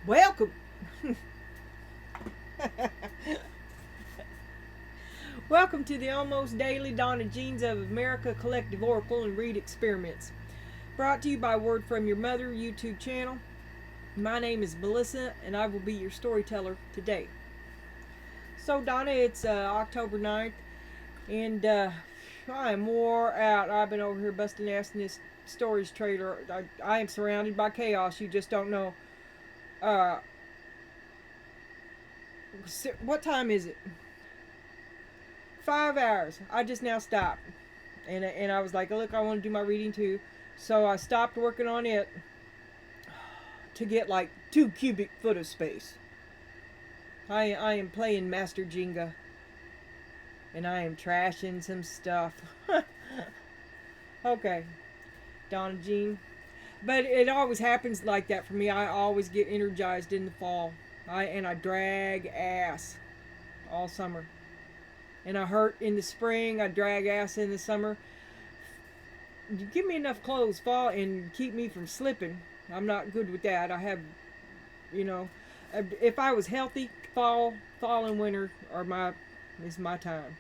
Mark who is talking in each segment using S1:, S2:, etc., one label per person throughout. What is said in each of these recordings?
S1: Welcome. Welcome to the almost daily Donna Genes of America Collective Oracle and Read Experiments. Brought to you by Word from Your Mother YouTube channel. My name is Melissa and I will be your storyteller today. So Donna, it's October 9th and I am wore out. I've been over here busting ass in this storage trailer. I am surrounded by chaos. You just don't know. What time is it? 5 hours. I just now stopped. And I was like, look, I want to do my reading too. So I stopped working on it to get like 2 cubic foot of space. I am playing Master Jenga. And I am trashing some stuff. Okay. Donna Jean. But it always happens like that for me. I always get energized in the fall. I drag ass all summer. And I hurt in the spring. I drag ass in the summer. You give me enough clothes, fall, and keep me from slipping. I'm not good with that. I have, if I was healthy, fall and winter is my time.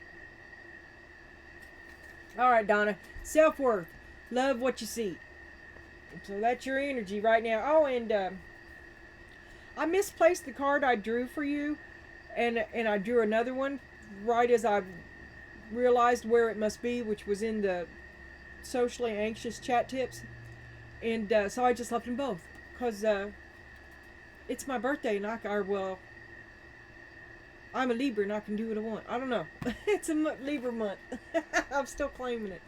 S1: All right, Donna. Self-worth. Love what you see. So that's your energy right now. Oh, and I misplaced the card I drew for you, and I drew another one right as I realized where it must be, which was in the socially anxious chat tips. And so I just left them both because it's my birthday, and I'm a Libra and I can do what I want. I don't know. It's a Libra month. I'm still claiming it.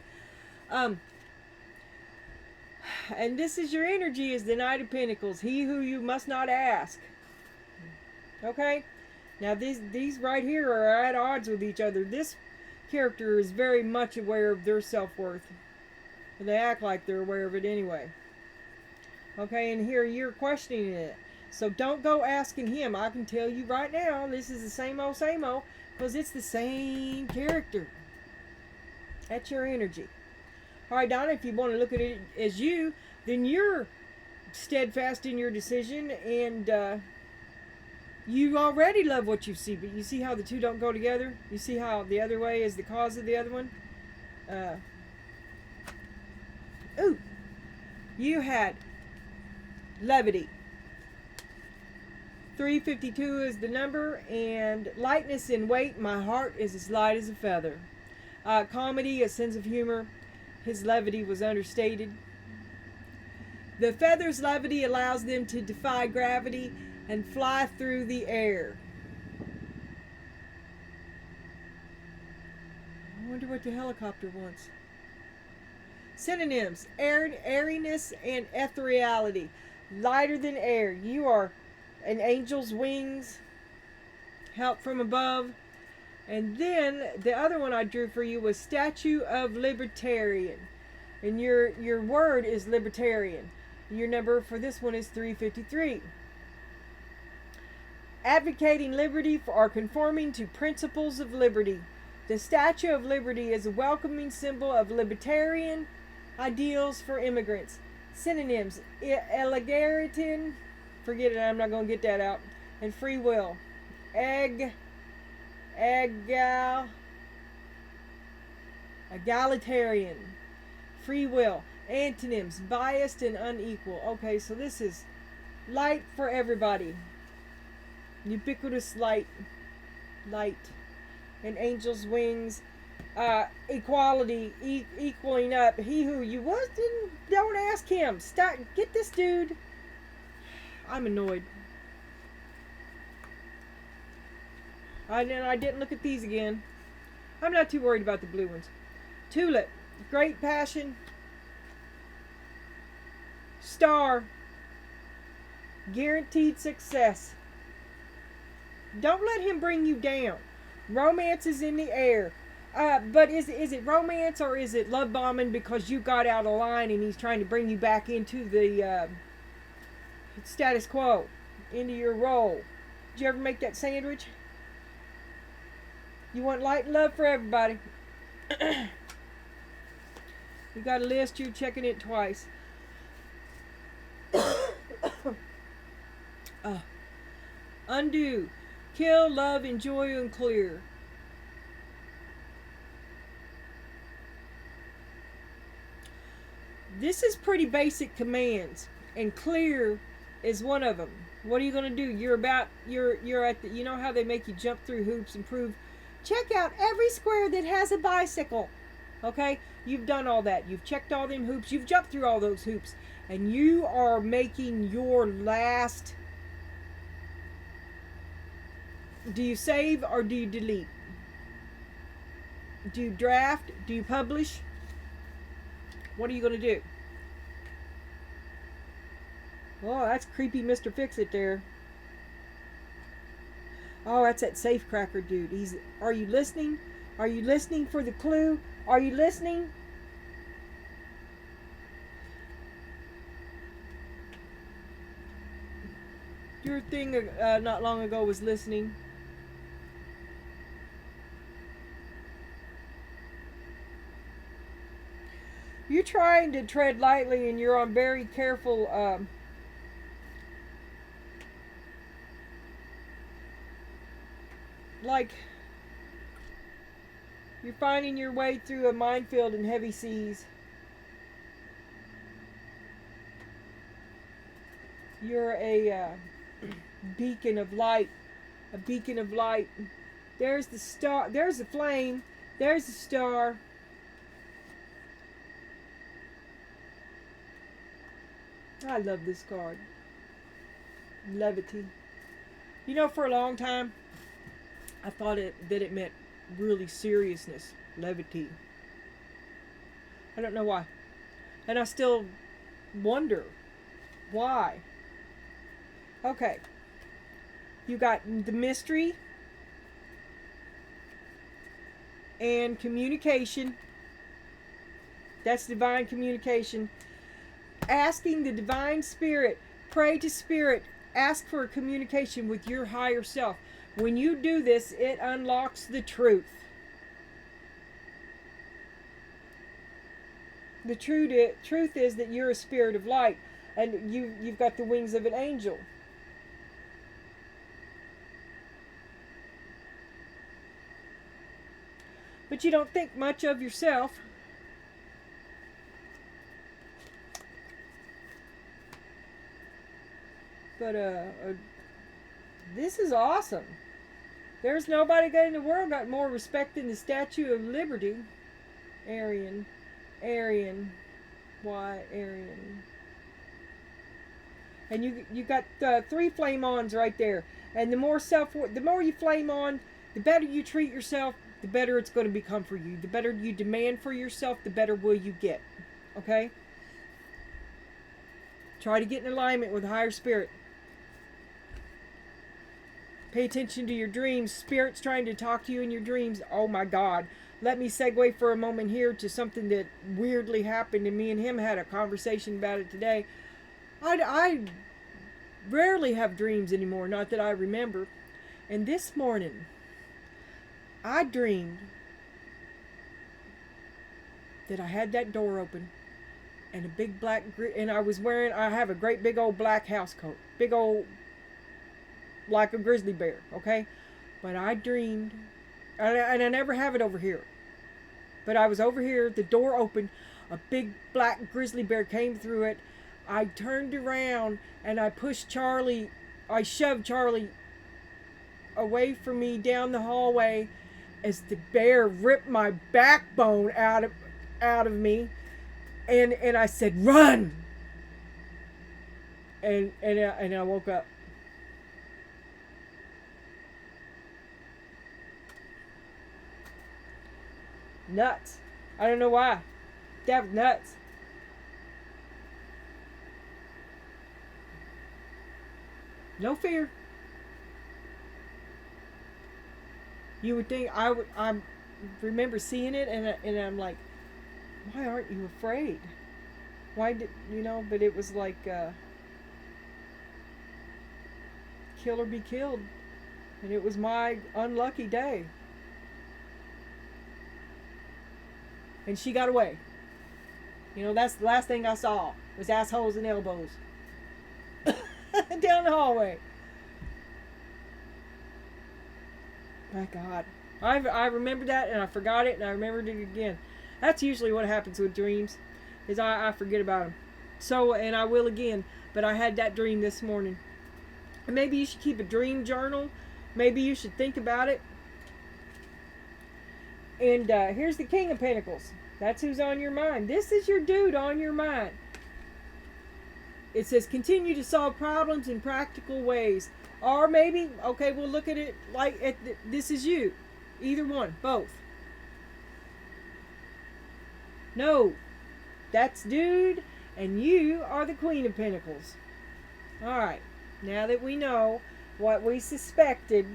S1: And this is your energy, is the Knight of Pentacles. He who you must not ask. Okay? Now these right here are at odds with each other. This character is very much aware of their self-worth. They act like they're aware of it anyway. Okay, and here you're questioning it. So don't go asking him. I can tell you right now, this is the same old, because it's the same character. That's your energy. All right, Donna, if you want to look at it as you, then you're steadfast in your decision, and you already love what you see, but you see how the two don't go together? You see how the other way is the cause of the other one? You had levity. 352 is the number, and lightness in weight. My heart is as light as a feather. Comedy, a sense of humor. His levity was understated. The feather's levity allows them to defy gravity and fly through the air. I wonder what the helicopter wants. Synonyms: airiness and ethereality. Lighter than air. You are an angel's wings. Help from above. And then the other one I drew for you was Statue of Libertarian. And your word is libertarian. Your number for this one is 353. Advocating liberty or conforming to principles of liberty. The Statue of Liberty is a welcoming symbol of libertarian ideals for immigrants. Synonyms: egalitarian, forget it, I'm not going to get that out, and free will. Egalitarian, free will. Antonyms: biased and unequal. Okay, so this is light for everybody. Ubiquitous light. And angel's wings. Equality, equaling up. He who you was, don't ask him. Stop, get this dude. I'm annoyed. I didn't look at these again. I'm not too worried about the blue ones. Tulip, great passion. Star, guaranteed success. Don't let him bring you down. Romance is in the air. But is it romance or is it love bombing because you got out of line and he's trying to bring you back into the status quo, into your role? Did you ever make that sandwich? You want light and love for everybody. You got a list, you're checking it twice. undo, kill, love, enjoy, and clear. This is pretty basic commands, and clear is one of them. What are you going to do? You're at the, you know how they make you jump through hoops and prove, check out every square that has a bicycle. Okay? You've done all that. You've checked all them hoops. You've jumped through all those hoops. And you are making your last. Do you save or do you delete? Do you draft? Do you publish? What are you going to do? Oh, that's creepy Mr. Fix-It there. Oh, that's that safecracker dude. Are you listening? Are you listening for the clue? Are you listening? Your thing not long ago was listening. You're trying to tread lightly and you're on very careful like you're finding your way through a minefield in heavy seas. You're a beacon of light. A beacon of light. There's the star. There's the flame. There's the star. I love this card. Levity. You know, for a long time, I thought that it meant really seriousness. Levity. I don't know why. And I still wonder why. Okay. You got the mystery and communication. That's divine communication. Asking the divine spirit, pray to spirit, ask for a communication with your higher self. When you do this, it unlocks the truth. The truth is that you're a spirit of light, and you've got the wings of an angel. But you don't think much of yourself. But this is awesome. There's nobody in the world got more respect than the Statue of Liberty. Aryan. Why Aryan? And you got 3 flame-ons right there. And the more you flame on, the better you treat yourself, the better it's going to become for you. The better you demand for yourself, the better will you get. Okay? Try to get in alignment with higher spirit. Pay attention to your dreams. Spirit's trying to talk to you in your dreams. Oh my God. Let me segue for a moment here to something that weirdly happened, and me and him had a conversation about it today. I rarely have dreams anymore, not that I remember. And this morning, I dreamed that I had that door open and a big black, and I have a great big old black house coat. Big old, like a grizzly bear, okay? But I dreamed, and I never have it over here. But I was over here, the door opened, a big black grizzly bear came through it. I turned around and I shoved Charlie away from me down the hallway as the bear ripped my backbone out of me. And I said, run! And I woke up. Nuts. I don't know why. That was nuts. No fear. You would think I remember seeing it, and I'm like, why aren't you afraid? Why did But it was like kill or be killed, and it was my unlucky day. And she got away. That's the last thing I saw was assholes and elbows down the hallway. My God. I remembered that and I forgot it and I remembered it again. That's usually what happens with dreams, is I forget about them. So, and I will again, but I had that dream this morning. And maybe you should keep a dream journal. Maybe you should think about it. And here's the King of Pentacles. That's who's on your mind. This is your dude on your mind. It says continue to solve problems in practical ways. Or maybe, okay, we'll look at it like this is you. Either one, both. No, that's dude, and you are the Queen of Pentacles. Alright, now that we know what we suspected,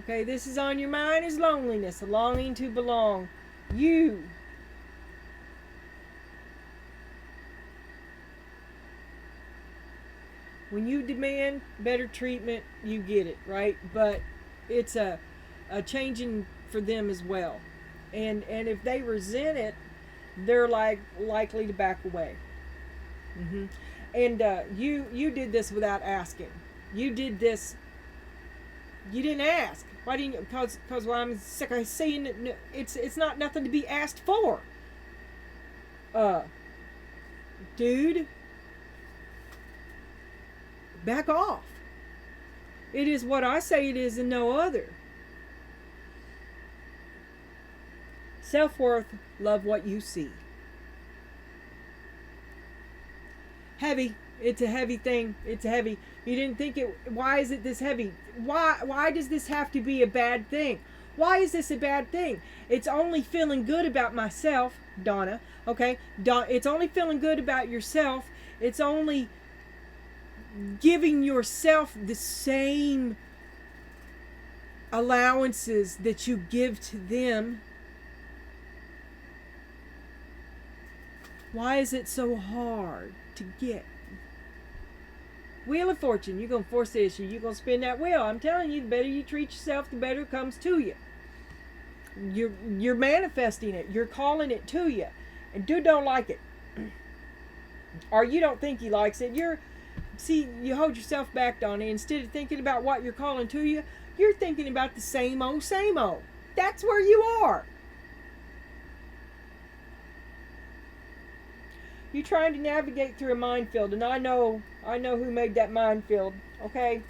S1: okay, this is on your mind is loneliness, a longing to belong. You. When you demand better treatment, you get it, right? But it's a changing for them as well. And if they resent it, they're likely to back away. And you did this without asking. You did this. You didn't ask. Why didn't you? Because I'm sick of saying it, it's not nothing to be asked for. Dude, back off. It is what I say it is and no other. Self-worth, love what you see. Heavy. It's a heavy thing. It's heavy. You didn't think it. Why is it this heavy? Why does this have to be a bad thing? Why is this a bad thing? It's only feeling good about myself, Donna. Okay? It's only feeling good about yourself. It's only giving yourself the same allowances that you give to them. Why is it so hard to get? Wheel of Fortune, you're going to force the issue. You're going to spin that wheel. I'm telling you, the better you treat yourself, the better it comes to you. You're manifesting it. You're calling it to you. And dude don't like it. Or you don't think he likes it. You hold yourself back, Donna. Instead of thinking about what you're calling to you, you're thinking about the same old, same old. That's where you are. You're trying to navigate through a minefield, and I know who made that minefield, okay?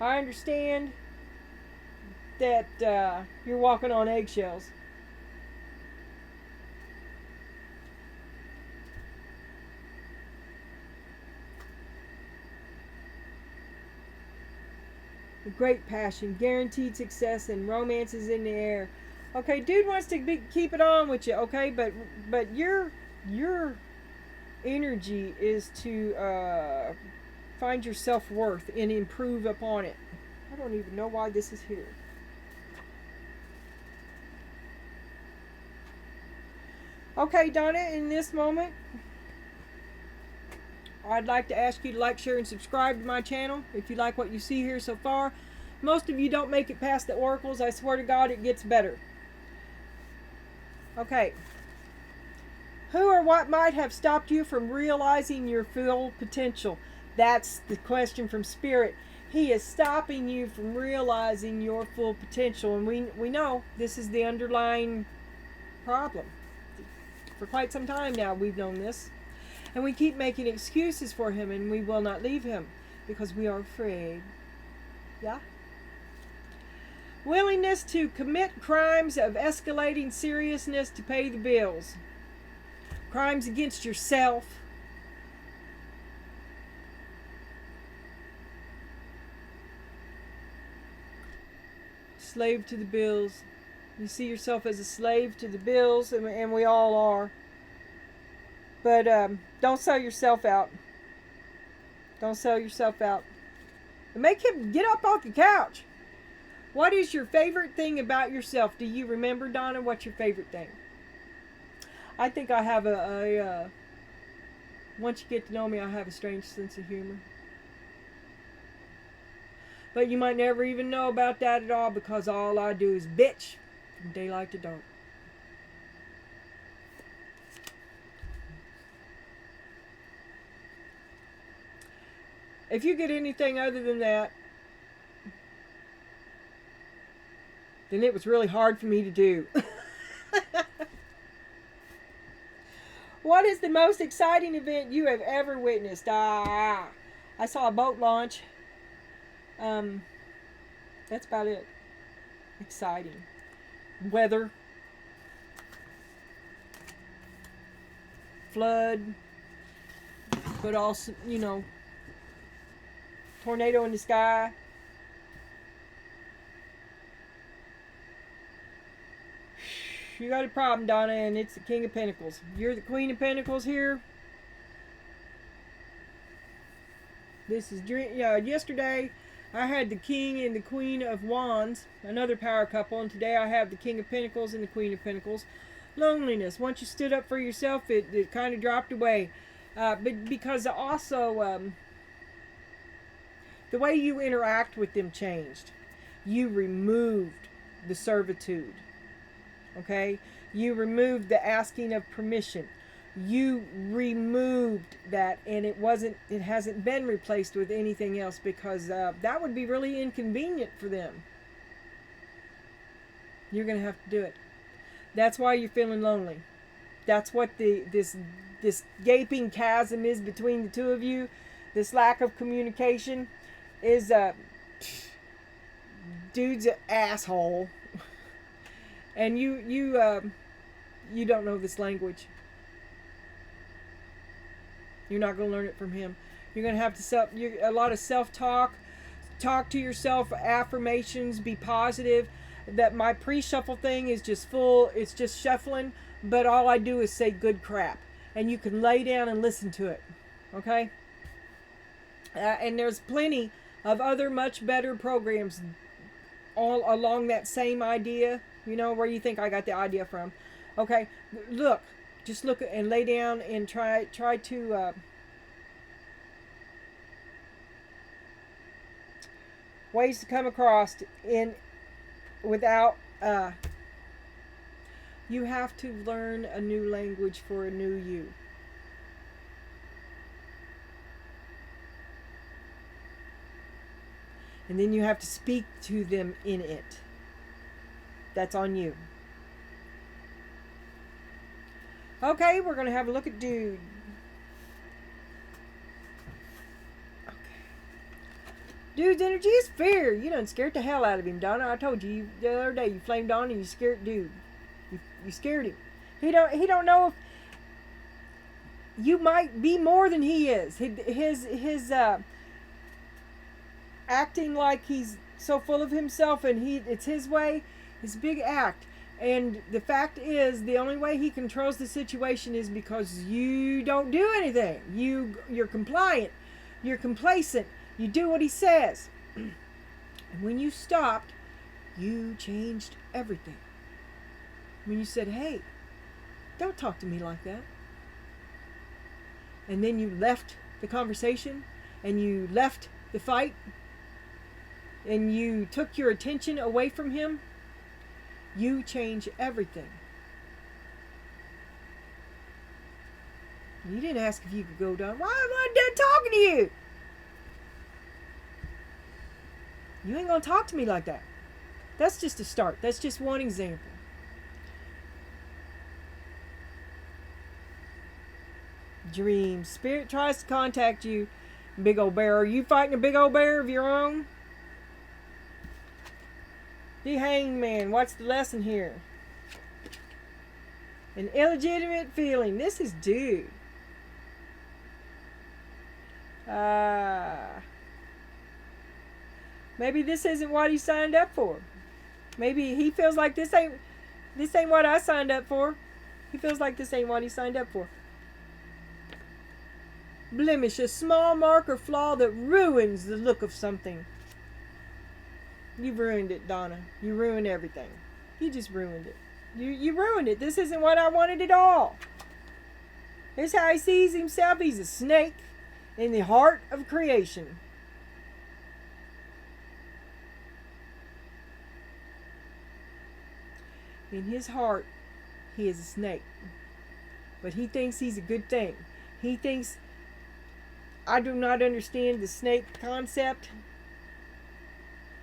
S1: I understand that you're walking on eggshells. A great passion, guaranteed success, and romance is in the air. Okay, dude wants to keep it on with you, okay? But your energy is to find your self-worth and improve upon it. I don't even know why this is here. Okay, Donna, in this moment, I'd like to ask you to like, share, and subscribe to my channel if you like what you see here so far. Most of you don't make it past the oracles. I swear to God, it gets better. Okay. Who or what might have stopped you from realizing your full potential? That's the question from Spirit. He is stopping you from realizing your full potential. And we know this is the underlying problem. For quite some time now, we've known this. And we keep making excuses for him, and we will not leave him because we are afraid. Yeah? Willingness to commit crimes of escalating seriousness to pay the bills. Crimes against yourself. Slave to the bills. You see yourself as a slave to the bills, and we all are. But don't sell yourself out. Don't sell yourself out. And make him get up off the couch. What is your favorite thing about yourself? Do you remember, Donna? What's your favorite thing? I think I have once you get to know me, I have a strange sense of humor. But you might never even know about that at all because all I do is bitch from daylight to dark. If you get anything other than that, then it was really hard for me to do. What is the most exciting event you have ever witnessed? I saw a boat launch. That's about it. Exciting. Weather. Flood. But also, tornado in the sky. You got a problem, Donna, and it's the King of Pentacles. You're the Queen of Pentacles here. This is yesterday I had the King and the Queen of Wands, another power couple, and today I have the King of Pentacles and the Queen of Pentacles. Loneliness. Once you stood up for yourself, it kind of dropped away. But because also the way you interact with them changed. You removed the servitude. Okay? You removed the asking of permission. You removed that, and it hasn't been replaced with anything else, because that would be really inconvenient for them. You're going to have to do it. That's why you're feeling lonely. That's what this gaping chasm is between the two of you. This lack of communication is dude's an asshole. And you don't know this language. You're not going to learn it from him. You're going to have to a lot of self-talk. Talk to yourself, affirmations, be positive. That my pre-shuffle thing is just full. It's just shuffling. But all I do is say good crap. And you can lay down and listen to it. Okay? And there's plenty of other much better programs all along that same idea. Where you think I got the idea from. Okay, just look and lay down and try to ways to come across without you have to learn a new language for a new you. And then you have to speak to them in it. That's on you. Okay, we're going to have a look at dude. Okay. Dude's energy is fear. You done scared the hell out of him, Donna. I told you the other day you flamed on and you scared dude. You scared him. He don't know if you might be more than he is. His acting like he's so full of himself and it's his way. It's a big act. And the fact is, the only way he controls the situation is because you don't do anything. You're compliant. You're complacent. You do what he says. And when you stopped, you changed everything. When you said, hey, don't talk to me like that. And then you left the conversation and you left the fight and you took your attention away from him. You change everything. You didn't ask if you could go down. Why am I done talking to you? You ain't going to talk to me like that. That's just a start. That's just one example. Dreams. Spirit tries to contact you. Big old bear. Are you fighting a big old bear of your own? The hangman. What's the lesson here? An illegitimate feeling. This is dude. Maybe this isn't what he signed up for. Maybe he feels like this ain't what I signed up for. He feels like this ain't what he signed up for. Blemish. A small mark or flaw that ruins the look of something. You've ruined it, Donna. You ruined everything. You just ruined it. You ruined it. This isn't what I wanted at all. Here's how he sees himself. He's a snake in the heart of creation. In his heart, he is a snake. But he thinks he's a good thing. He thinks, I do not understand the snake concept.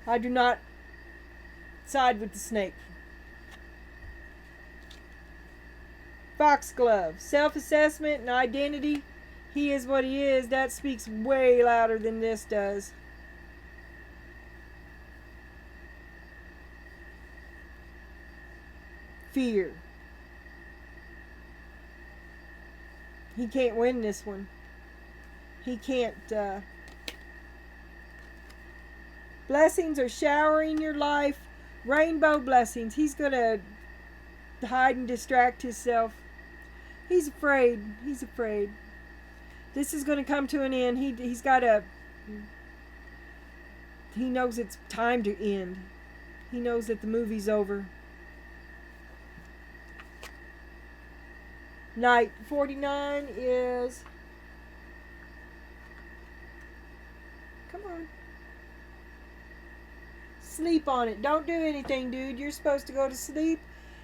S1: I do not side with the snake. Foxglove, self-assessment and identity. He is what he is. That speaks way louder than this does. Fear. He can't win this one. He can't. Blessings are showering your life. Rainbow blessings. He's going to hide and distract himself. He's afraid. He's afraid. This is going to come to an end. He's got to... He knows it's time to end. He knows that the movie's over. Night 49 is... Come on. Sleep on it. Don't do anything, dude. You're supposed to go to sleep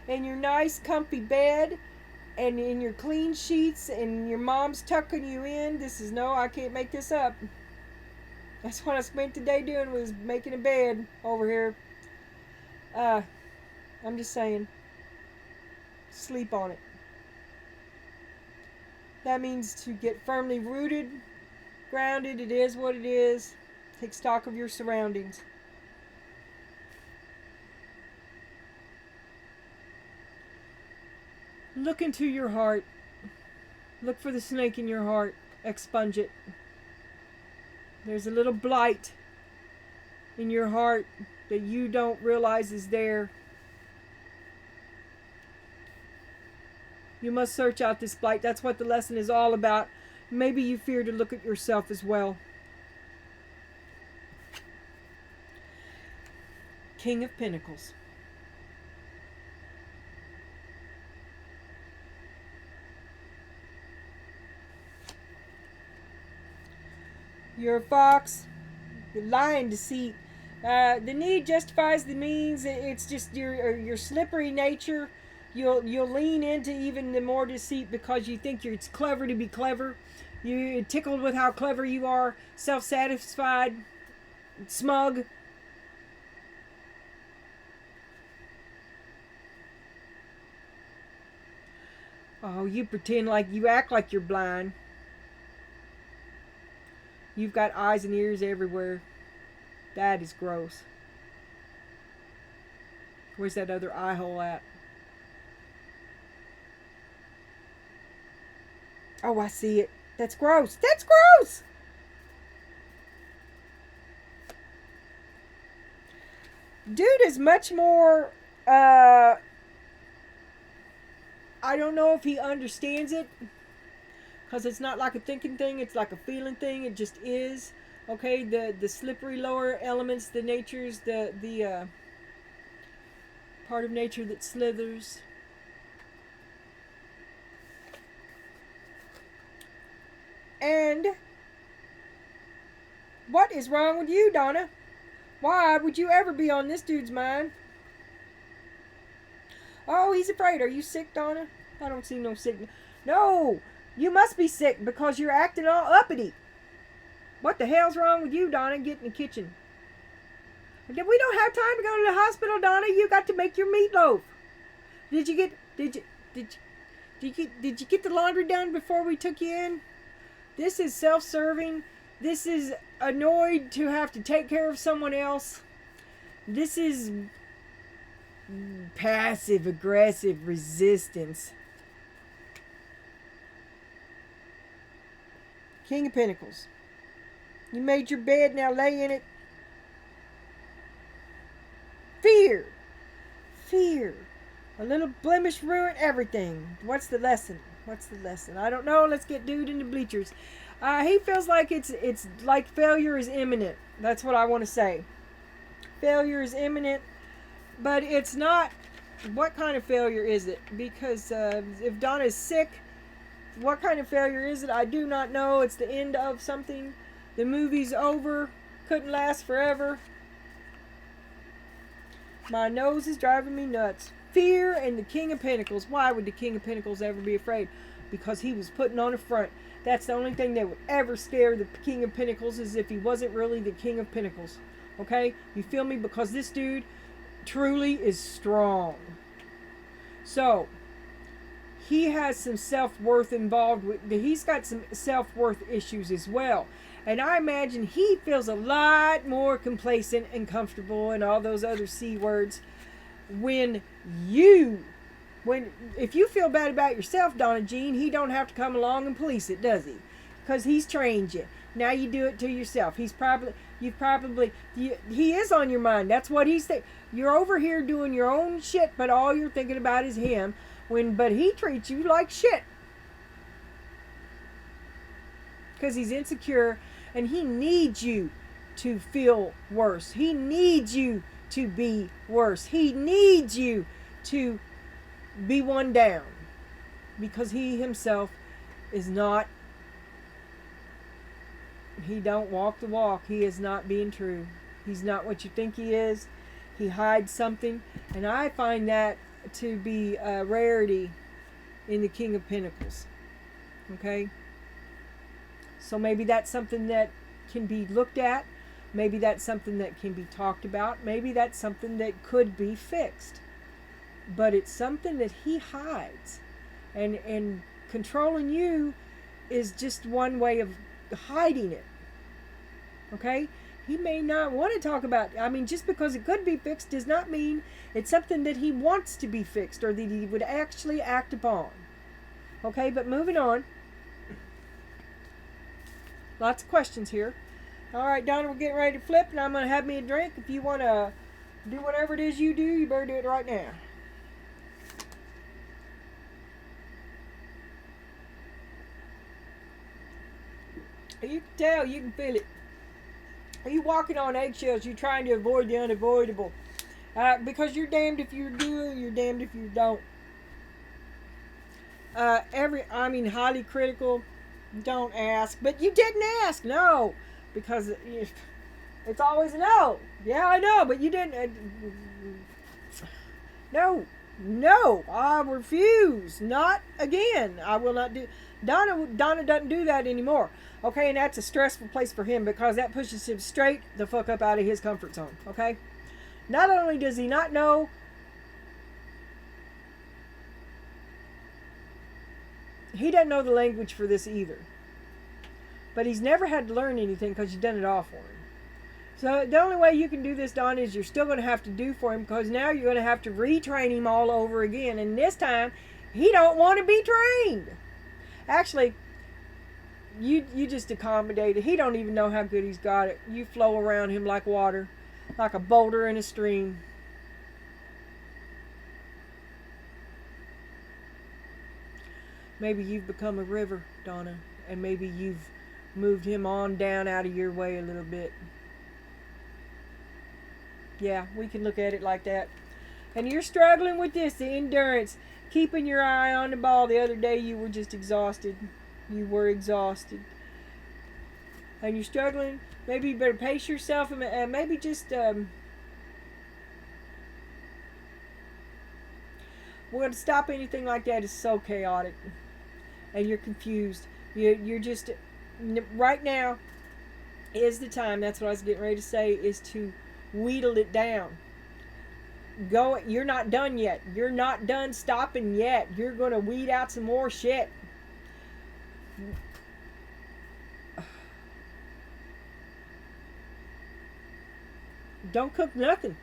S1: in your nice, comfy bed and in your clean sheets, and your mom's tucking you in. This is I can't make this up. That's what I spent the day doing, was making a bed over here. I'm just saying. Sleep on it. That means to get firmly rooted, grounded. It is what it is. Take stock of your surroundings. Look into your heart. Look for the snake in your heart. Expunge it. There's a little blight in your heart that you don't realize is there. You must search out this blight. That's what the lesson is all about. Maybe you fear to look at yourself as well. King of Pentacles. You're a fox. You're lying, deceit. The need justifies the means. It's just your slippery nature. You'll lean into even the more deceit because you think it's clever to be clever. You're tickled with how clever you are. Self-satisfied. Smug. Oh, you pretend like you act like you're blind. You've got eyes and ears everywhere. That is gross. Where's that other eye hole at? Oh, I see it. That's gross. That's gross! Dude is much more... I don't know if he understands it. Because it's not like a thinking thing, it's like a feeling thing. It just is. Okay, the slippery lower elements, the natures, the part of nature that slithers. And what is wrong with you, Donna? Why would you ever be on this dude's mind? Oh, he's afraid. Are you sick, Donna? I don't see no sickness. No! You must be sick because you're acting all uppity. What the hell's wrong with you, Donna? Get in the kitchen. We don't have time to go to the hospital, Donna. You got to make your meatloaf. Did you get the laundry done before we took you in? This is self-serving. This is annoyed to have to take care of someone else. This is passive-aggressive resistance. King of Pentacles. You made your bed, now lay in it. Fear. Fear. A little blemish ruin everything. What's the lesson? What's the lesson? I don't know. Let's get dude in the bleachers. He feels like it's like failure is imminent. That's what I want to say. Failure is imminent. But it's not. What kind of failure is it? Because if Donna is sick, what kind of failure is it? I do not know. It's the end of something. The movie's over. Couldn't last forever. My nose is driving me nuts. Fear and the King of Pentacles. Why would the King of Pentacles ever be afraid? Because he was putting on a front. That's the only thing that would ever scare the King of Pentacles, is if he wasn't really the King of Pentacles. Okay? You feel me? Because this dude truly is strong. So, he has some self-worth involved with, he's got some self-worth issues as well. And I imagine he feels a lot more complacent and comfortable and all those other C words when if you feel bad about yourself, Donna Jean, he don't have to come along and police it, does he? Because he's trained you. Now you do it to yourself. He is on your mind. That's what he's saying. You're over here doing your own shit, but all you're thinking about is him. But he treats you like shit. Because he's insecure and he needs you to feel worse. He needs you to be worse. He needs you to be one down. Because he himself is not, he don't walk the walk. He is not being true. He's not what you think he is. He hides something. And I find that to be a rarity in the King of Pentacles. Okay? So maybe that's something that can be looked at. Maybe that's something that can be talked about. Maybe that's something that could be fixed. But it's something that he hides. And controlling you is just one way of hiding it. Okay? He may not want to talk about, just because it could be fixed does not mean it's something that he wants to be fixed or that he would actually act upon. Okay, but moving on. Lots of questions here. All right, Donna, we're getting ready to flip, and I'm going to have me a drink. If you want to do whatever it is you do, you better do it right now. You can tell, you can feel it. Are you walking on eggshells? You're trying to avoid the unavoidable. Because you're damned if you do, you're damned if you don't. Highly critical. Don't ask. But you didn't ask. No. Because it's always a no. Yeah, I know. But you didn't. No. No. I refuse. Not again. I will not do. Donna doesn't do that anymore. Okay, and that's a stressful place for him because that pushes him straight the fuck up out of his comfort zone. Okay? Not only does he not know, he doesn't know the language for this either. But he's never had to learn anything because you've done it all for him. So the only way you can do this, Donna, is you're still going to have to do for him because now you're going to have to retrain him all over again. And this time, he don't want to be trained. Actually, you just accommodated. He don't even know how good he's got it. You flow around him like water, like a boulder in a stream. Maybe you've become a river, Donna, and maybe you've moved him on down out of your way a little bit. Yeah, we can look at it like that. And you're struggling with this, the endurance, keeping your eye on the ball. The other day you were just exhausted. You were exhausted. And you're struggling. Maybe you better pace yourself and maybe just... Well, to stop anything like that is so chaotic. And you're confused. You're just... Right now is the time, that's what I was getting ready to say, is to wheedle it down. You're not done yet. You're not done stopping yet. You're going to weed out some more shit. Don't cook nothing.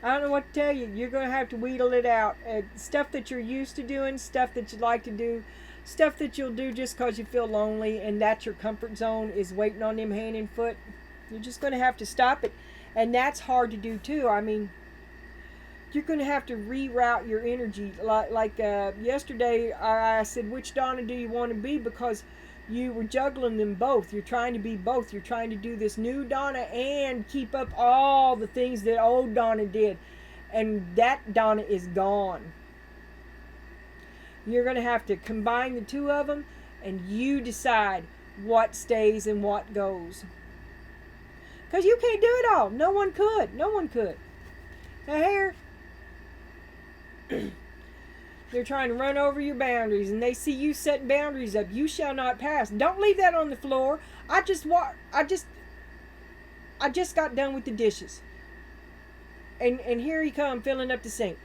S1: I don't know what to tell you. You're going to have to wheedle it out. Stuff that you're used to doing, stuff that you'd like to do, stuff that you'll do just because you feel lonely and that's your comfort zone is waiting on them hand and foot. You're just going to have to stop it. And that's hard to do too. You're going to have to reroute your energy. Like yesterday, I said, which Donna do you want to be? Because you were juggling them both. You're trying to be both. You're trying to do this new Donna and keep up all the things that old Donna did. And that Donna is gone. You're going to have to combine the two of them and you decide what stays and what goes. Because you can't do it all. No one could. No one could. Now here, They're trying to run over your boundaries, and they see you setting boundaries up. You shall not pass. Don't leave that on the floor. I just got done with the dishes. And here he come filling up the sink.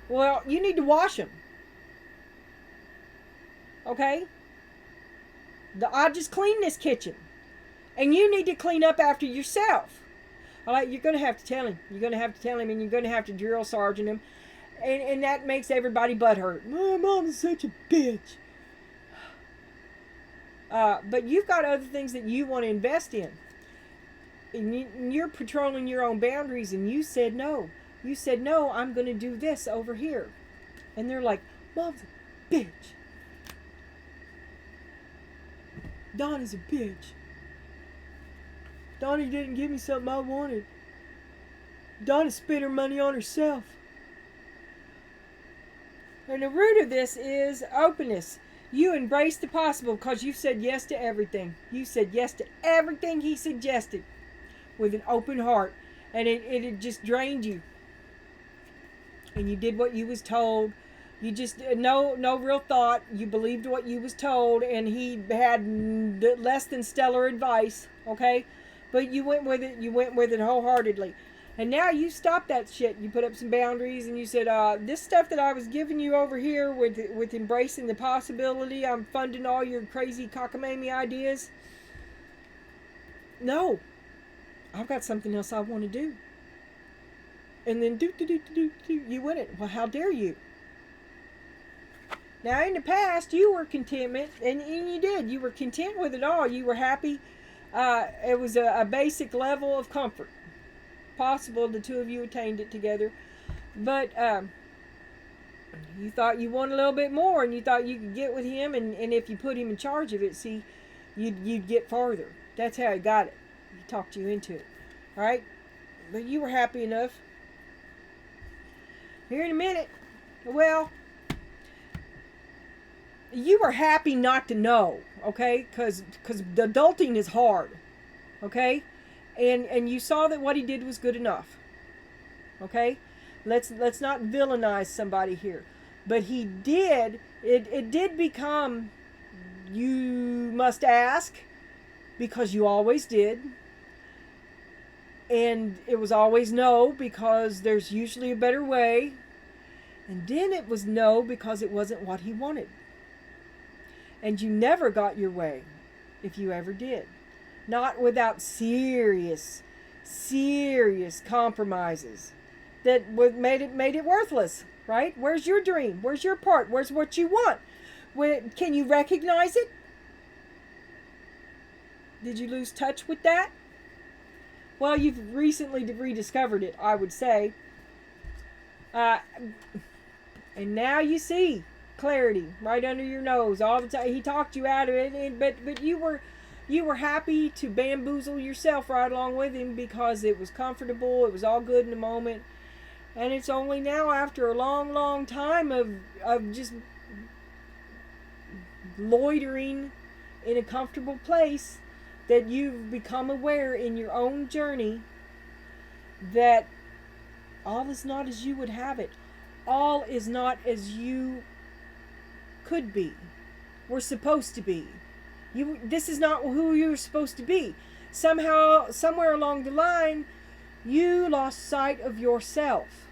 S1: Well, you need to wash them. Okay? I just cleaned this kitchen. And you need to clean up after yourself. All right, you're going to have to tell him. You're going to have to tell him, and you're going to have to drill sergeant him. And that makes everybody butthurt. My mom's such a bitch. But you've got other things that you want to invest in. And you're patrolling your own boundaries, and you said no. You said, no, I'm going to do this over here. And they're like, Mom's a bitch. Donna's a bitch. Donna didn't give me something I wanted. Donna spent her money on herself. And the root of this is openness. You embrace the possible because you said yes to everything. You said yes to everything he suggested with an open heart. And it just drained you. And you did what you was told. You just, no real thought. You believed what you was told. And he had less than stellar advice. Okay? But you went with it. You went with it wholeheartedly. And now you stopped that shit. You put up some boundaries and you said, this stuff that I was giving you over here with embracing the possibility, I'm funding all your crazy cockamamie ideas. No. I've got something else I want to do. And then you win it. Well, how dare you? Now, in the past, you were contentment, and you did. You were content with it all. You were happy. It was a basic level of comfort. Possible the two of you attained it together. But you thought you wanted a little bit more, and you thought you could get with him, and if you put him in charge of it, see, you'd get farther. That's how he got it. He talked you into it. All right? But you were happy enough. Here in a minute, well, you were happy not to know, okay? Because the adulting is hard, okay? And you saw that what he did was good enough, okay? Let's not villainize somebody here. But he did, it did become, you must ask, because you always did. And it was always no, because there's usually a better way. And then it was no, because it wasn't what he wanted. And you never got your way, if you ever did. Not without serious compromises that made it worthless, right? Where's your dream? Where's your part? Where's what you want? Can you recognize it? Did you lose touch with that? Well, you've recently rediscovered it, I would say. And now you see clarity right under your nose all the time. He talked you out of it, but you were happy to bamboozle yourself right along with him because it was comfortable. It was all good in the moment. And it's only now after a long time of just loitering in a comfortable place that you've become aware in your own journey that all is not as you would have it. All is not as you could be. We're supposed to be. This is not who you're supposed to be. Somehow, somewhere along the line, you lost sight of yourself.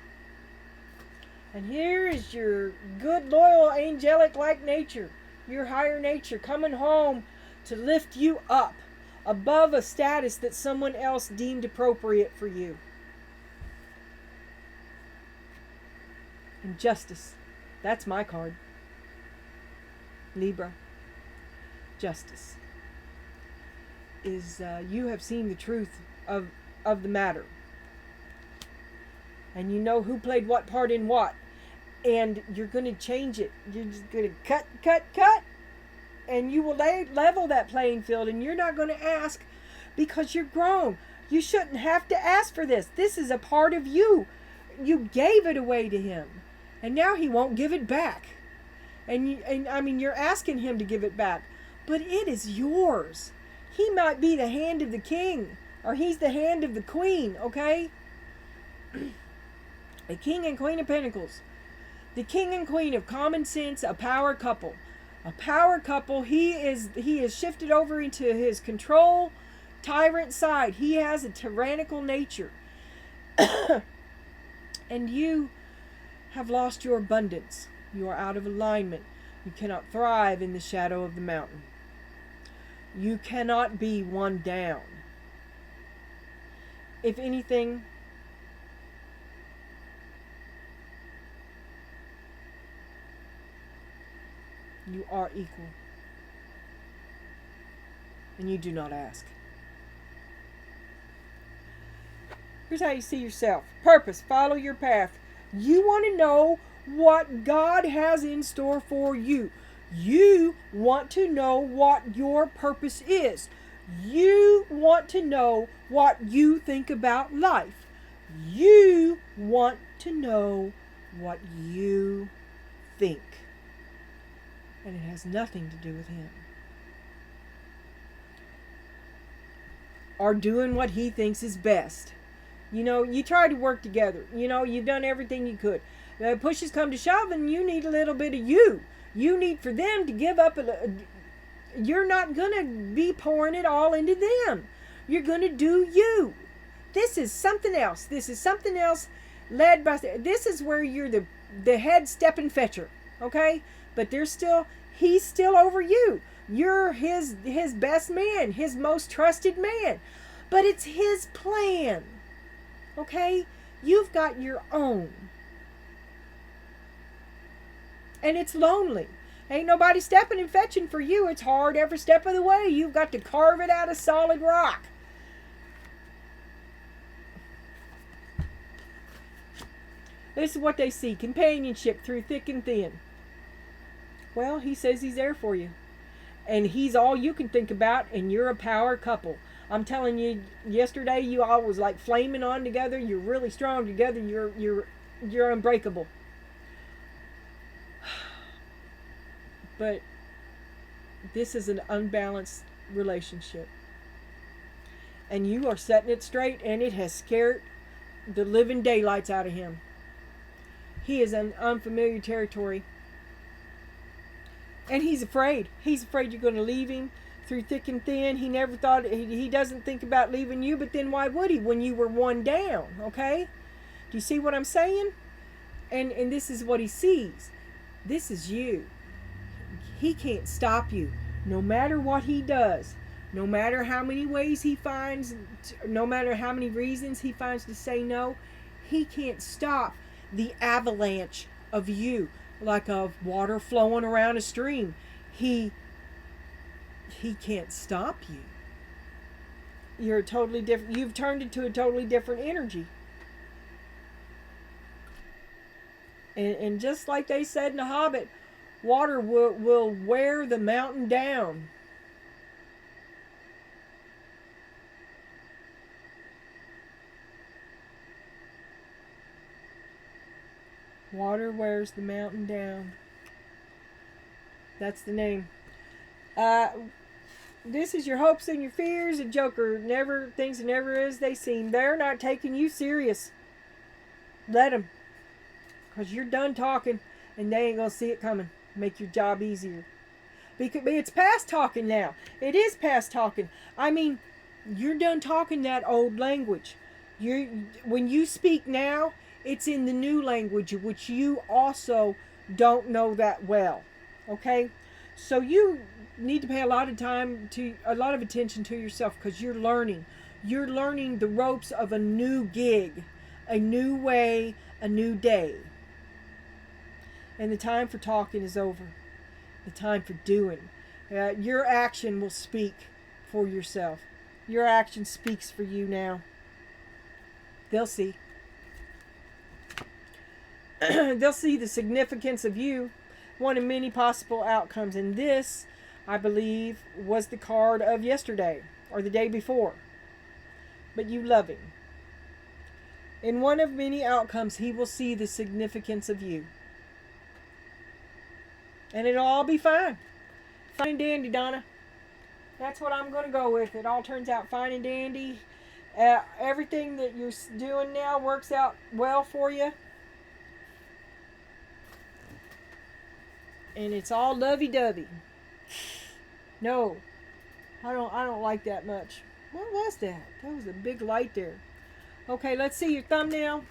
S1: And here is your good, loyal, angelic-like nature, your higher nature, coming home to lift you up above a status that someone else deemed appropriate for you. And justice. That's my card. Libra. Justice. Is you have seen the truth of the matter. And you know who played what part in what. And you're going to change it. You're just going to cut. And you will level that playing field. And you're not going to ask because you're grown. You shouldn't have to ask for this. This is a part of you. You gave it away to him. And now he won't give it back. And I mean, you're asking him to give it back. But it is yours. He might be the hand of the king. Or he's the hand of the queen, okay? The king and queen of pentacles. The king and queen of common sense, a power couple. A power couple, he is shifted over into his control tyrant side. He has a tyrannical nature. And you have lost your abundance. You are out of alignment. You cannot thrive in the shadow of the mountain. You cannot be one down. If anything, you are equal. And you do not ask. Here's how you see yourself. Purpose. Follow your path. You want to know what God has in store for you. You want to know what your purpose is. You want to know what you think about life. You want to know what you think. And it has nothing to do with him. Or doing what he thinks is best. You know, you try to work together. You know, you've done everything you could. Pushes come to shove, and you need a little bit of you. You need for them to give up. You're not going to be pouring it all into them. You're going to do you. This is something else. This is something else led by... This is where you're the head stepping fetcher. Okay? But he's still over you. You're his best man. His most trusted man. But it's his plan. Okay? You've got your own. And it's lonely. Ain't nobody stepping and fetching for you. It's hard every step of the way. You've got to carve it out of solid rock. This is what they see. Companionship through thick and thin. Well, he says he's there for you. And he's all you can think about, and you're a power couple. I'm telling you, yesterday you all was like flaming on together. You're really strong together. You're unbreakable. But this is an unbalanced relationship. And you are setting it straight, and it has scared the living daylights out of him. He is in unfamiliar territory. And he's afraid. He's afraid you're going to leave him through thick and thin. He never thought, he doesn't think about leaving you, but then why would he when you were one down, okay? Do you see what I'm saying? And this is what he sees. This is you. He can't stop you. No matter what he does, no matter how many ways he finds, no matter how many reasons he finds to say no, he can't stop the avalanche of you, like of water flowing around a stream. He can't stop you. You're totally different. You've turned into a totally different energy. And just like they said in The Hobbit, water will wear the mountain down. Water wears the mountain down. That's the name. This is your hopes and your fears. A joker never thinks it never is they seem. They're not taking you serious. Let them. Because you're done talking and they ain't going to see it coming. Make your job easier. Because it's past talking now. It is past talking. I mean, you're done talking that old language. When you speak now, it's in the new language, which you also don't know that well. Okay? So you need to pay a lot of attention to yourself, because you're learning. You're learning the ropes of a new gig, a new way, a new day. And the time for talking is over. The time for doing. Your action will speak for yourself. Your action speaks for you now. They'll see. They'll see the significance of you. One of many possible outcomes. And this, I believe, was the card of yesterday or the day before. But you love him. In one of many outcomes, he will see the significance of you. And it'll all be fine. Fine and dandy, Donna. That's what I'm going to go with. It all turns out fine and dandy. Everything that you're doing now works out well for you. and it's all lovey-dovey. No, I don't like that much. What was that? That was a big light there. Okay, let's see your thumbnail.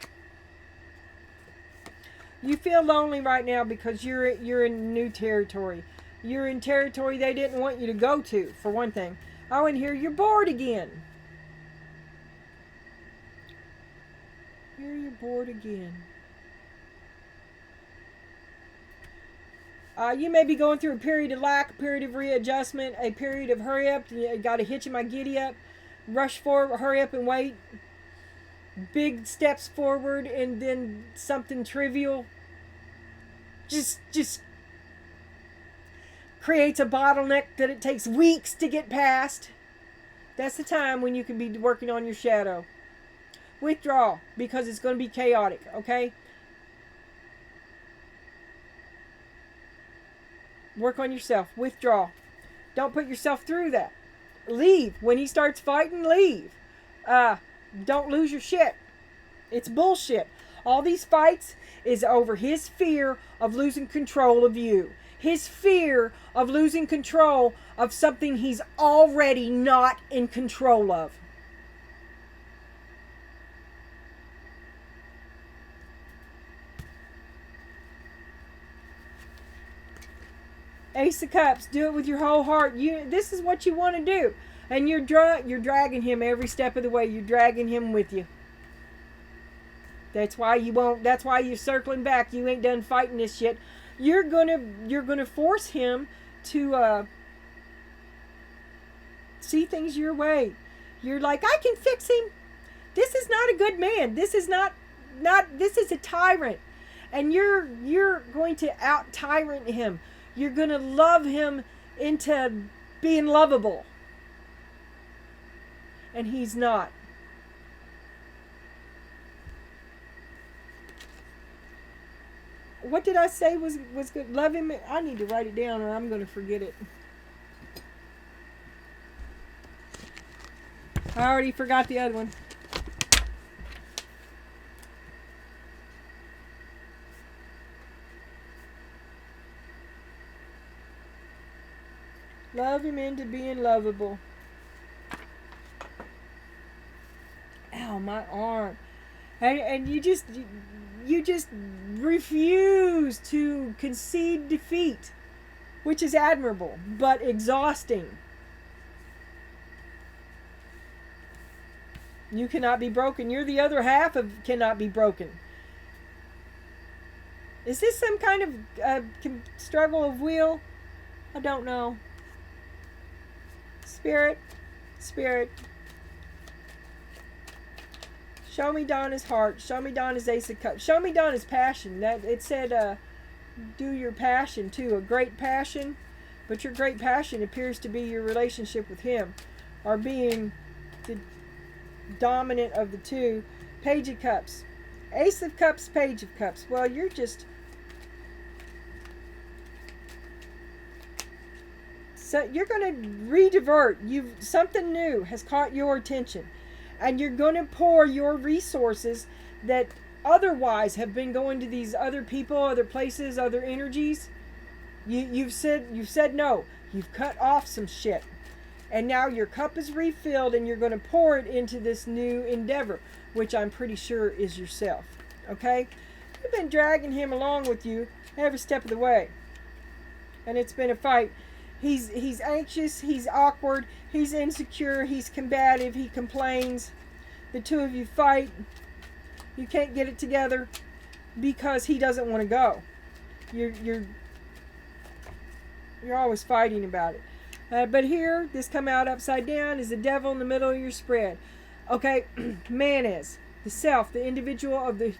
S1: You feel lonely right now because you're in new territory. You're in territory they didn't want you to go to, for one thing. Oh, and here you're bored again. Here you're bored again. You may be going through a period of lack, a period of readjustment, a period of hurry up. You got a hitch in my giddy up. Rush forward, hurry up and wait. Big steps forward and then something trivial. Just creates a bottleneck that it takes weeks to get past. That's the time when you can be working on your shadow. Withdraw, because it's going to be chaotic, okay? Work on yourself. Withdraw. Don't put yourself through that. Leave. When he starts fighting, leave. Don't lose your shit. It's bullshit. All these fights is over his fear of losing control of you. His fear of losing control of something he's already not in control of. Ace of Cups, do it with your whole heart. This is what you want to do. And you're dragging him every step of the way. You're dragging him with you. That's why you won't. That's why you're circling back. You ain't done fighting this shit. You're gonna force him to see things your way. You're like, I can fix him. This is not a good man. This is not. This is a tyrant, and you're going to out tyrant him. You're going to love him into being lovable. And he's not. What did I say was good? Love him. I need to write it down or I'm going to forget it. I already forgot the other one. Love him into being lovable. Ow, my arm. And you just refuse to concede defeat, which is admirable, but exhausting. You cannot be broken. You're the other half of cannot be broken. Is this some kind of struggle of will? I don't know. Spirit, show me Donna's heart. Show me Donna's Ace of Cups. Show me Donna's passion. That it said, do your passion too. A great passion, but your great passion appears to be your relationship with him, or being the dominant of the two. Page of Cups, Ace of Cups, Page of Cups. Well, you're just. So you're going to redivert. Something new has caught your attention. And you're going to pour your resources that otherwise have been going to these other people, other places, other energies. You've said no. You've cut off some shit. And now your cup is refilled and you're going to pour it into this new endeavor, which I'm pretty sure is yourself. Okay? You've been dragging him along with you every step of the way. And it's been a fight. He's anxious, he's awkward, he's insecure, he's combative, he complains. The two of you fight. You can't get it together because he doesn't want to go. You're always fighting about it. But here, this come out upside down is the devil in the middle of your spread. Okay, man is the self, the individual of the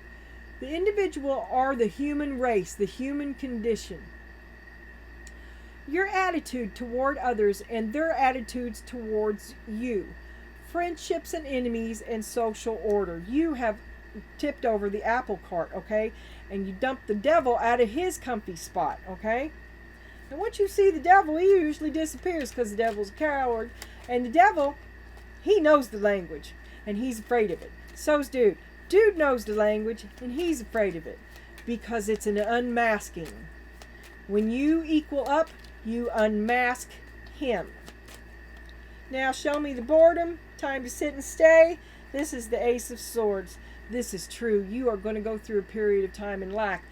S1: individual are the human race, the human condition. Your attitude toward others and their attitudes towards you. Friendships and enemies and social order. You have tipped over the apple cart, okay? And you dumped the devil out of his comfy spot, okay? And once you see the devil, he usually disappears because the devil's a coward. And the devil, he knows the language and he's afraid of it. So's dude. Dude knows the language and he's afraid of it because it's an unmasking. When you equal up, you unmask him. Now show me the boredom. Time to sit and stay. This is the Ace of Swords. This is true. You are going to go through a period of time and lack,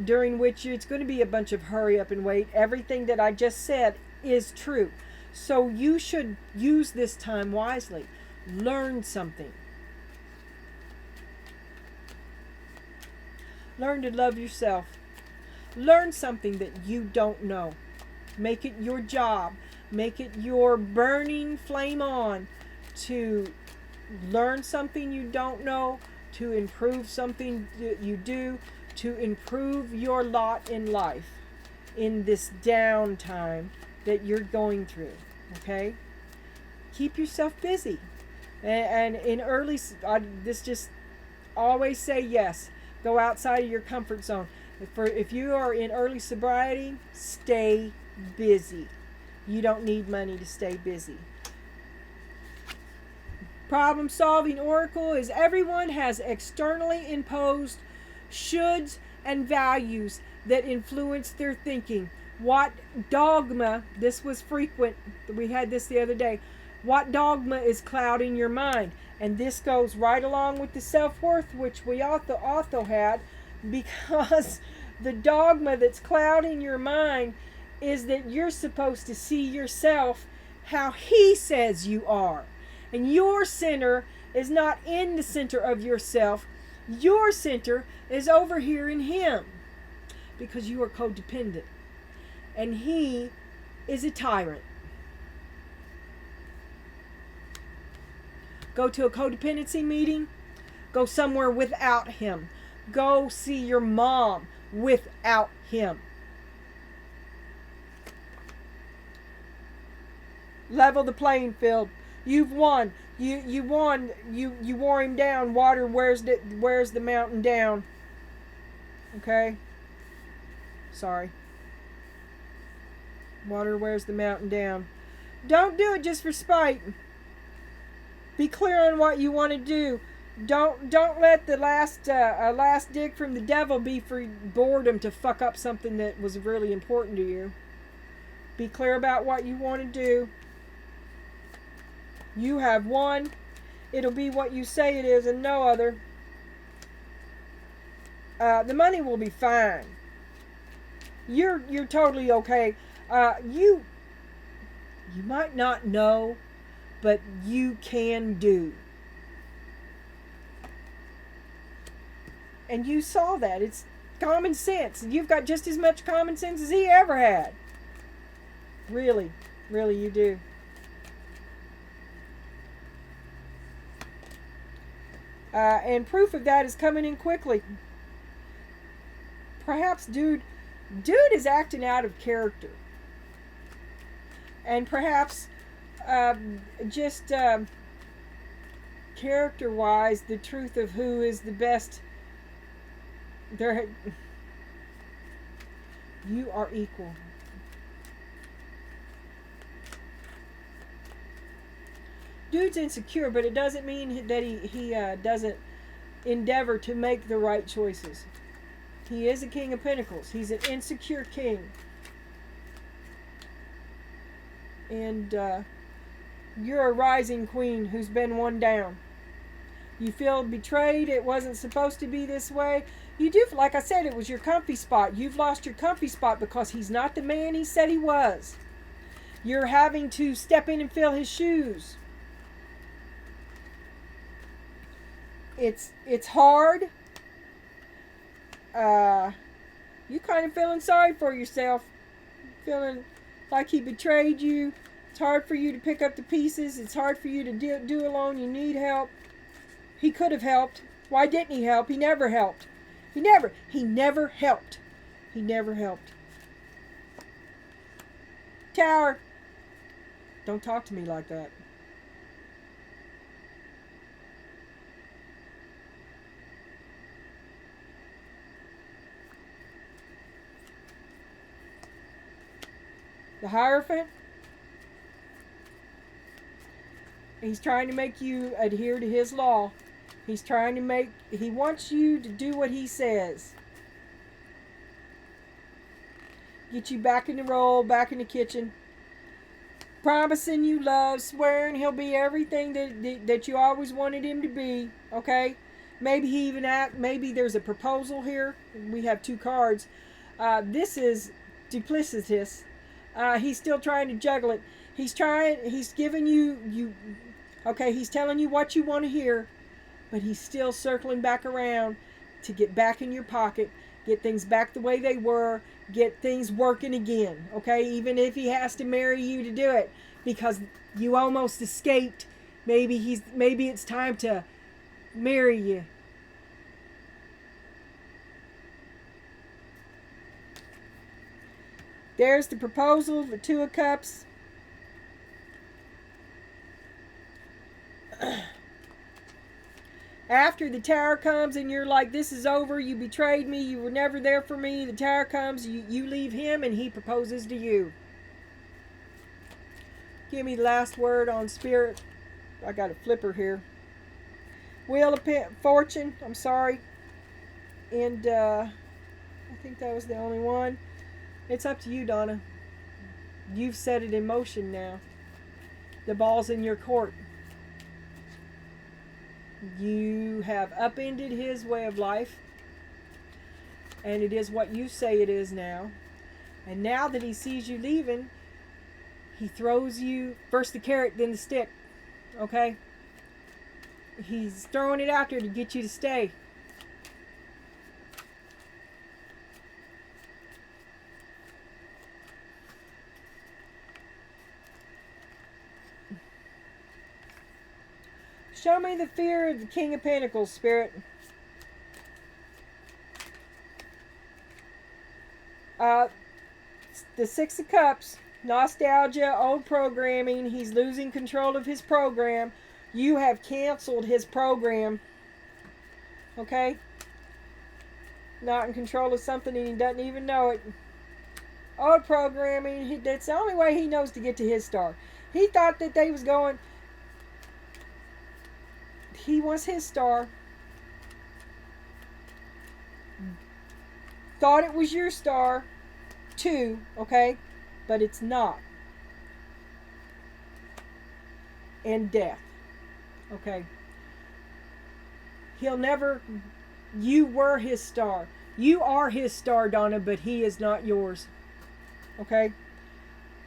S1: during which it's going to be a bunch of hurry up and wait. Everything that I just said is true. So you should use this time wisely. Learn something. Learn to love yourself. Learn something that you don't know. Make it your job. Make it your burning flame on to learn something you don't know, to improve something that you do, to improve your lot in life in this downtime that you're going through. Okay? Keep yourself busy. And in early, this just always say yes. Go outside of your comfort zone. If you are in early sobriety, stay busy. You don't need money to stay busy. Problem solving oracle is everyone has externally imposed shoulds and values that influence their thinking. What dogma, this was frequent, we had this the other day, what dogma is clouding your mind? And this goes right along with the self-worth, which we also had, because the dogma that's clouding your mind is that you're supposed to see yourself how he says you are. And your center is not in the center of yourself. Your center is over here in him, because you are codependent. And he is a tyrant. Go to a codependency meeting. Go somewhere without him. Go see your mom without him. Level the playing field. You've won. You won. You wore him down. Water wears the mountain down. Okay? Sorry. Water wears the mountain down. Don't do it just for spite. Be clear on what you want to do. Don't let the last dig from the devil be for boredom to fuck up something that was really important to you. Be clear about what you want to do. You have won. It'll be what you say it is and no other. The money will be fine. You're totally okay. You might not know, but you can do. And you saw that. It's common sense. You've got just as much common sense as he ever had. Really, really you do. And proof of that is coming in quickly. Perhaps dude is acting out of character. And perhaps just character-wise, the truth of who is the best. You are equal. Dude's insecure, but it doesn't mean that he doesn't endeavor to make the right choices. He is a king of pentacles. He's an insecure king. And you're a rising queen who's been one down. You feel betrayed. It wasn't supposed to be this way. You do, like I said, it was your comfy spot. You've lost your comfy spot because he's not the man he said he was. You're having to step in and fill his shoes. It's hard. You kind of feeling sorry for yourself. Feeling like he betrayed you. It's hard for you to pick up the pieces. It's hard for you to do alone. You need help. He could have helped. Why didn't he help? He never helped. He never helped. He never helped. Tower. Don't talk to me like that. The Hierophant. He's trying to make you adhere to his law. He wants you to do what he says. Get you back in the role, back in the kitchen. Promising you love, swearing he'll be everything that you always wanted him to be. Okay? Maybe he even maybe there's a proposal here. We have 2 cards. This is duplicitous. He's still trying to juggle it. He's giving you, okay, he's telling you what you want to hear, but he's still circling back around to get back in your pocket, get things back the way they were, get things working again, okay? Even if he has to marry you to do it, because you almost escaped. Maybe it's time to marry you. There's the proposal, the 2 of Cups. After the Tower comes and you're like, this is over, you betrayed me, you were never there for me, the Tower comes, you leave him and he proposes to you. Give me the last word on Spirit. I got a flipper here. Wheel of Fortune, I'm sorry. And I think that was the only one. It's up to you, Donna. You've set it in motion now. The ball's in your court. You have upended his way of life, and it is what you say it is now. And now that he sees you leaving, he throws you first the carrot, then the stick. Okay? He's throwing it out there to get you to stay. Show me the fear of the King of Pentacles, Spirit. The 6 of Cups. Nostalgia, old programming. He's losing control of his program. You have canceled his program. Okay? Not in control of something and he doesn't even know it. Old programming. That's the only way he knows to get to his star. He thought that they was going... He wants his star. Thought it was your star, too, okay? But it's not. And death, okay? He'll never... You were his star. You are his star, Donna, but he is not yours, okay?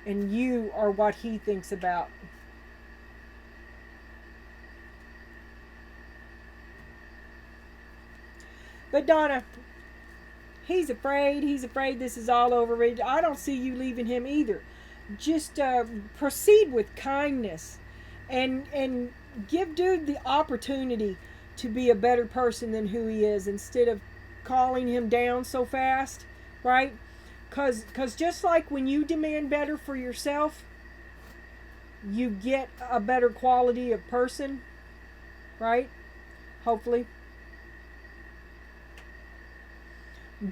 S1: And you are what he thinks about. But Donna, he's afraid this is all over. I don't see you leaving him either. Just proceed with kindness and give dude the opportunity to be a better person than who he is instead of calling him down so fast, right? Because just like when you demand better for yourself, you get a better quality of person, right? Hopefully.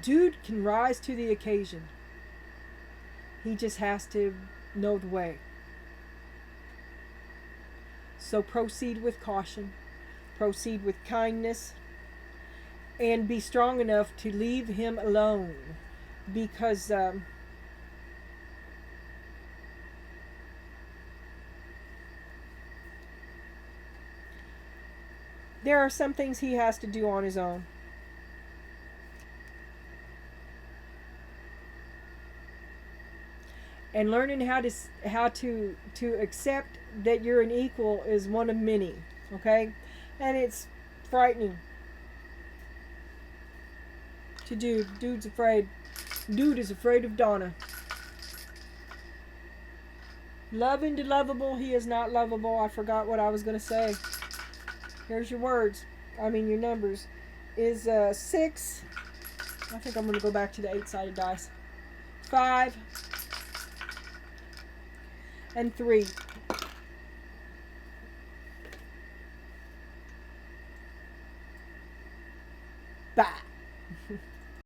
S1: Dude can rise to the occasion. He just has to know the way. So proceed with caution. Proceed with kindness. And be strong enough to leave him alone. Because there are some things he has to do on his own. And learning how to accept that you're an equal is one of many, okay? And it's frightening to do. Dude's afraid. Dude is afraid of Donna. Love into lovable. He is not lovable. I forgot what I was going to say. Here's your words. Your numbers. Is 6. I think I'm going to go back to the 8-sided dice. 5. And 3.